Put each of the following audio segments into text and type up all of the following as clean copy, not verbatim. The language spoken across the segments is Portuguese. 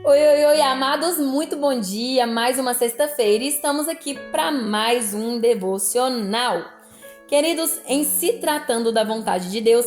Oi, oi, oi, amados, muito bom dia. Mais uma sexta-feira e estamos aqui para mais um devocional. Queridos, em se tratando da vontade de Deus,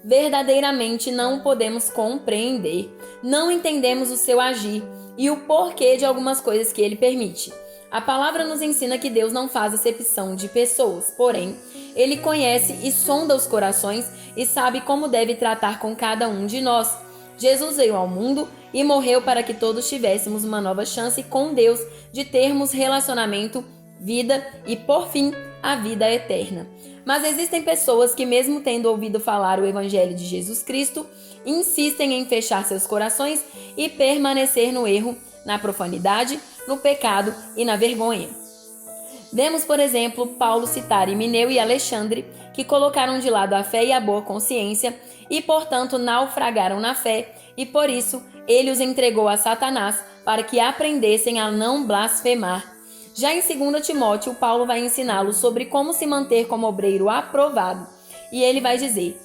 verdadeiramente não podemos compreender, não entendemos o seu agir e o porquê de algumas coisas que ele permite. A palavra nos ensina que Deus não faz acepção de pessoas, porém, ele conhece e sonda os corações e sabe como deve tratar com cada um de nós. Jesus veio ao mundo e morreu para que todos tivéssemos uma nova chance com Deus de termos relacionamento, vida e, por fim, a vida eterna. Mas existem pessoas que, mesmo tendo ouvido falar o Evangelho de Jesus Cristo, insistem em fechar seus corações e permanecer no erro, na profanidade, no pecado e na vergonha. Vemos, por exemplo, Paulo citar Himeneu e Alexandre, que colocaram de lado a fé e a boa consciência e, portanto, naufragaram na fé, e por isso ele os entregou a Satanás para que aprendessem a não blasfemar. Já em 2 Timóteo, Paulo vai ensiná-los sobre como se manter como obreiro aprovado, e ele vai dizer: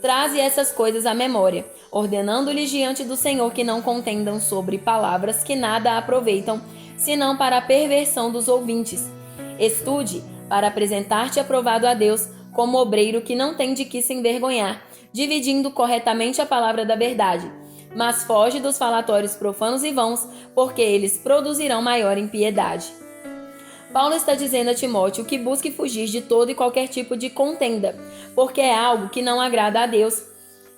traze essas coisas à memória, ordenando-lhes diante do Senhor que não contendam sobre palavras que nada aproveitam, senão para a perversão dos ouvintes. Estude para apresentar-te aprovado a Deus como obreiro que não tem de que se envergonhar, dividindo corretamente a palavra da verdade. Mas foge dos falatórios profanos e vãos, porque eles produzirão maior impiedade. Paulo está dizendo a Timóteo que busque fugir de todo e qualquer tipo de contenda, porque é algo que não agrada a Deus,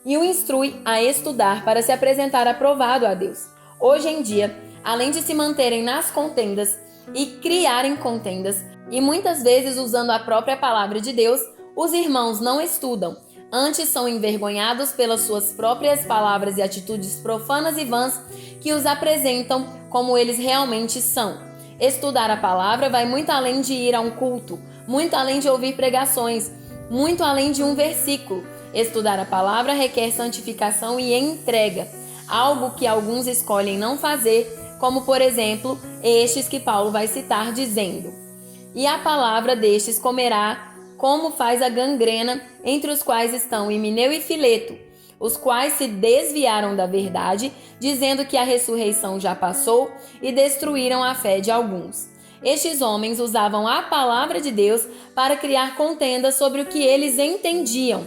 e o instrui a estudar para se apresentar aprovado a Deus. Hoje em dia, além de se manterem nas contendas e criarem contendas, e muitas vezes usando a própria palavra de Deus, os irmãos não estudam, antes são envergonhados pelas suas próprias palavras e atitudes profanas e vãs que os apresentam como eles realmente são. Estudar a palavra vai muito além de ir a um culto, muito além de ouvir pregações, muito além de um versículo. Estudar a palavra requer santificação e entrega, algo que alguns escolhem não fazer, como por exemplo, estes que Paulo vai citar dizendo: e a palavra destes comerá, como faz a gangrena, entre os quais estão Himeneu e Fileto, os quais se desviaram da verdade, dizendo que a ressurreição já passou, e destruíram a fé de alguns. Estes homens usavam a palavra de Deus para criar contendas sobre o que eles entendiam,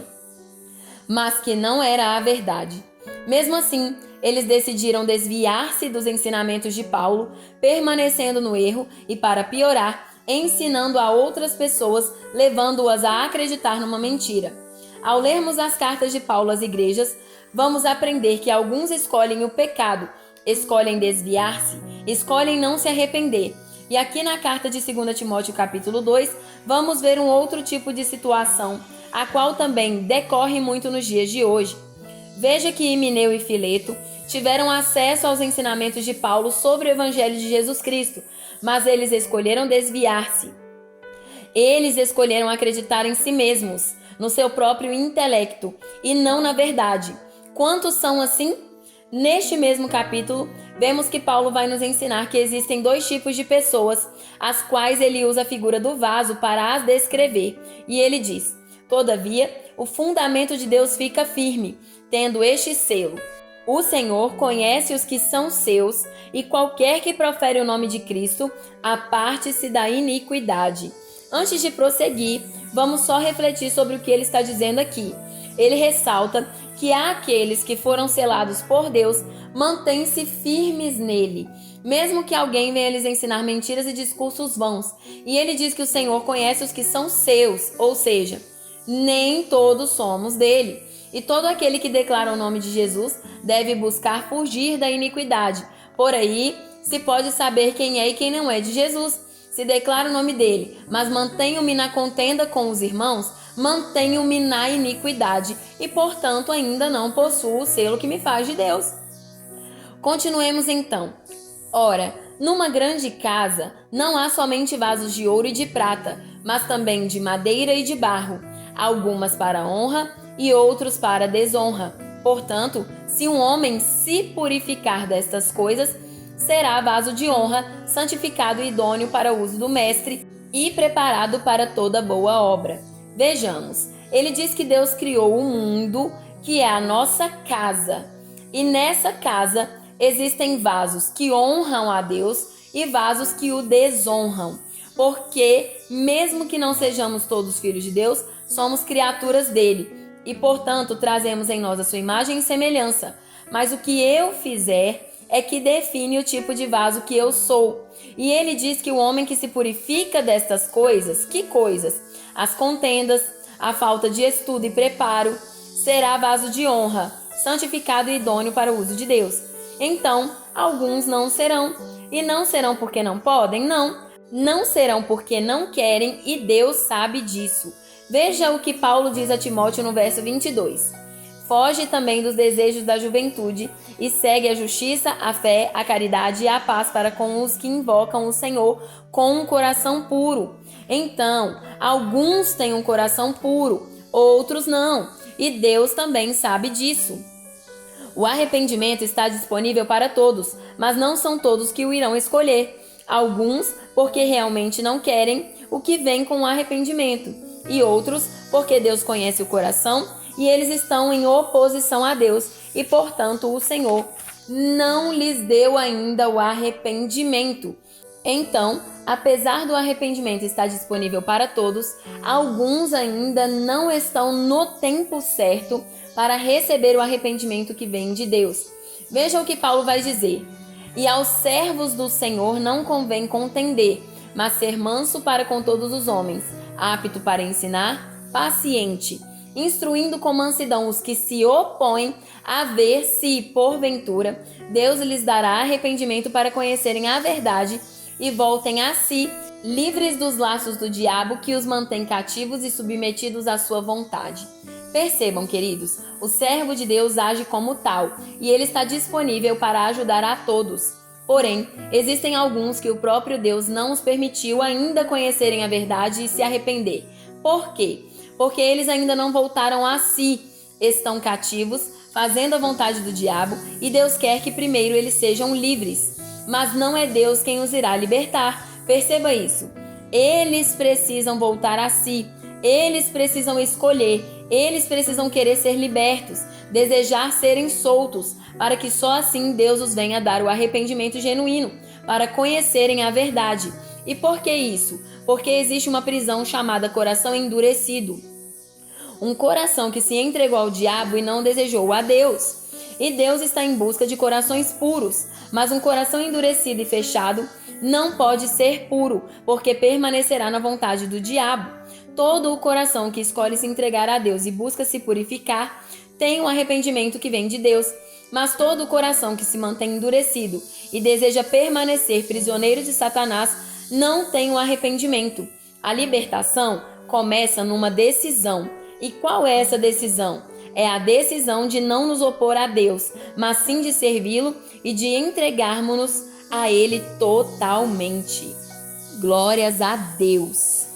mas que não era a verdade. Mesmo assim, eles decidiram desviar-se dos ensinamentos de Paulo, permanecendo no erro e, para piorar, ensinando a outras pessoas, levando-as a acreditar numa mentira. Ao lermos as cartas de Paulo às igrejas, vamos aprender que alguns escolhem o pecado, escolhem desviar-se, escolhem não se arrepender. E aqui na carta de 2 Timóteo capítulo 2, vamos ver um outro tipo de situação, a qual também decorre muito nos dias de hoje. Veja que Himeneu e Fileto tiveram acesso aos ensinamentos de Paulo sobre o Evangelho de Jesus Cristo, mas eles escolheram desviar-se. Eles escolheram acreditar em si mesmos, no seu próprio intelecto, e não na verdade. Quantos são assim? Neste mesmo capítulo, vemos que Paulo vai nos ensinar que existem dois tipos de pessoas, as quais ele usa a figura do vaso para as descrever. E ele diz: todavia, o fundamento de Deus fica firme, tendo este selo: o Senhor conhece os que são seus, e qualquer que profere o nome de Cristo, aparte-se da iniquidade. Antes de prosseguir, vamos só refletir sobre o que ele está dizendo aqui. Ele ressalta que aqueles que foram selados por Deus mantêm-se firmes nele, mesmo que alguém venha lhes ensinar mentiras e discursos vãos. E ele diz que o Senhor conhece os que são seus, ou seja, nem todos somos dele. E todo aquele que declara o nome de Jesus deve buscar fugir da iniquidade. Por aí se pode saber quem é e quem não é de Jesus. Se declara o nome dele, mas mantenho-me na contenda com os irmãos, mantenho-me na iniquidade e, portanto, ainda não possuo o selo que me faz de Deus. Continuemos então. Ora, numa grande casa não há somente vasos de ouro e de prata, mas também de madeira e de barro, algumas para honra e outros para desonra. Portanto, se um homem se purificar destas coisas, será vaso de honra, santificado e idôneo para o uso do mestre e preparado para toda boa obra. Vejamos, ele diz que Deus criou o mundo, que é a nossa casa, e nessa casa existem vasos que honram a Deus e vasos que o desonram. Porque, mesmo que não sejamos todos filhos de Deus, somos criaturas dele e, portanto, trazemos em nós a sua imagem e semelhança. Mas o que eu fizer é que define o tipo de vaso que eu sou. E ele diz que o homem que se purifica destas coisas, que coisas? As contendas, a falta de estudo e preparo, será vaso de honra, santificado e idôneo para o uso de Deus. Então, alguns não serão. E não serão porque não podem? Não. Não serão porque não querem e Deus sabe disso. Veja o que Paulo diz a Timóteo no verso 22. Foge também dos desejos da juventude e segue a justiça, a fé, a caridade e a paz para com os que invocam o Senhor com um coração puro. Então, alguns têm um coração puro, outros não, e Deus também sabe disso. O arrependimento está disponível para todos, mas não são todos que o irão escolher. Alguns porque realmente não querem o que vem com o arrependimento, e outros porque Deus conhece o coração e eles estão em oposição a Deus e, portanto, o Senhor não lhes deu ainda o arrependimento. Então, apesar do arrependimento estar disponível para todos, alguns ainda não estão no tempo certo para receber o arrependimento que vem de Deus. Veja o que Paulo vai dizer. E aos servos do Senhor não convém contender, mas ser manso para com todos os homens, apto para ensinar, paciente, instruindo com mansidão os que se opõem, a ver se, porventura, Deus lhes dará arrependimento para conhecerem a verdade e voltem a si, livres dos laços do diabo que os mantém cativos e submetidos à sua vontade. Percebam, queridos, o servo de Deus age como tal e ele está disponível para ajudar a todos. Porém, existem alguns que o próprio Deus não os permitiu ainda conhecerem a verdade e se arrepender. Por quê? Porque eles ainda não voltaram a si, estão cativos, fazendo a vontade do diabo, e Deus quer que primeiro eles sejam livres. Mas não é Deus quem os irá libertar. Perceba isso. Eles precisam voltar a si, eles precisam escolher, eles precisam querer ser libertos, desejar serem soltos, para que só assim Deus os venha dar o arrependimento genuíno, para conhecerem a verdade. E por que isso? Porque existe uma prisão chamada coração endurecido. Um coração que se entregou ao diabo e não desejou a Deus. E Deus está em busca de corações puros, mas um coração endurecido e fechado não pode ser puro, porque permanecerá na vontade do diabo. Todo o coração que escolhe se entregar a Deus e busca se purificar tem um arrependimento que vem de Deus, mas todo o coração que se mantém endurecido e deseja permanecer prisioneiro de Satanás não tem um arrependimento. A libertação começa numa decisão. E qual é essa decisão? É a decisão de não nos opor a Deus, mas sim de servi-lo e de entregarmos-nos a Ele totalmente. Glórias a Deus!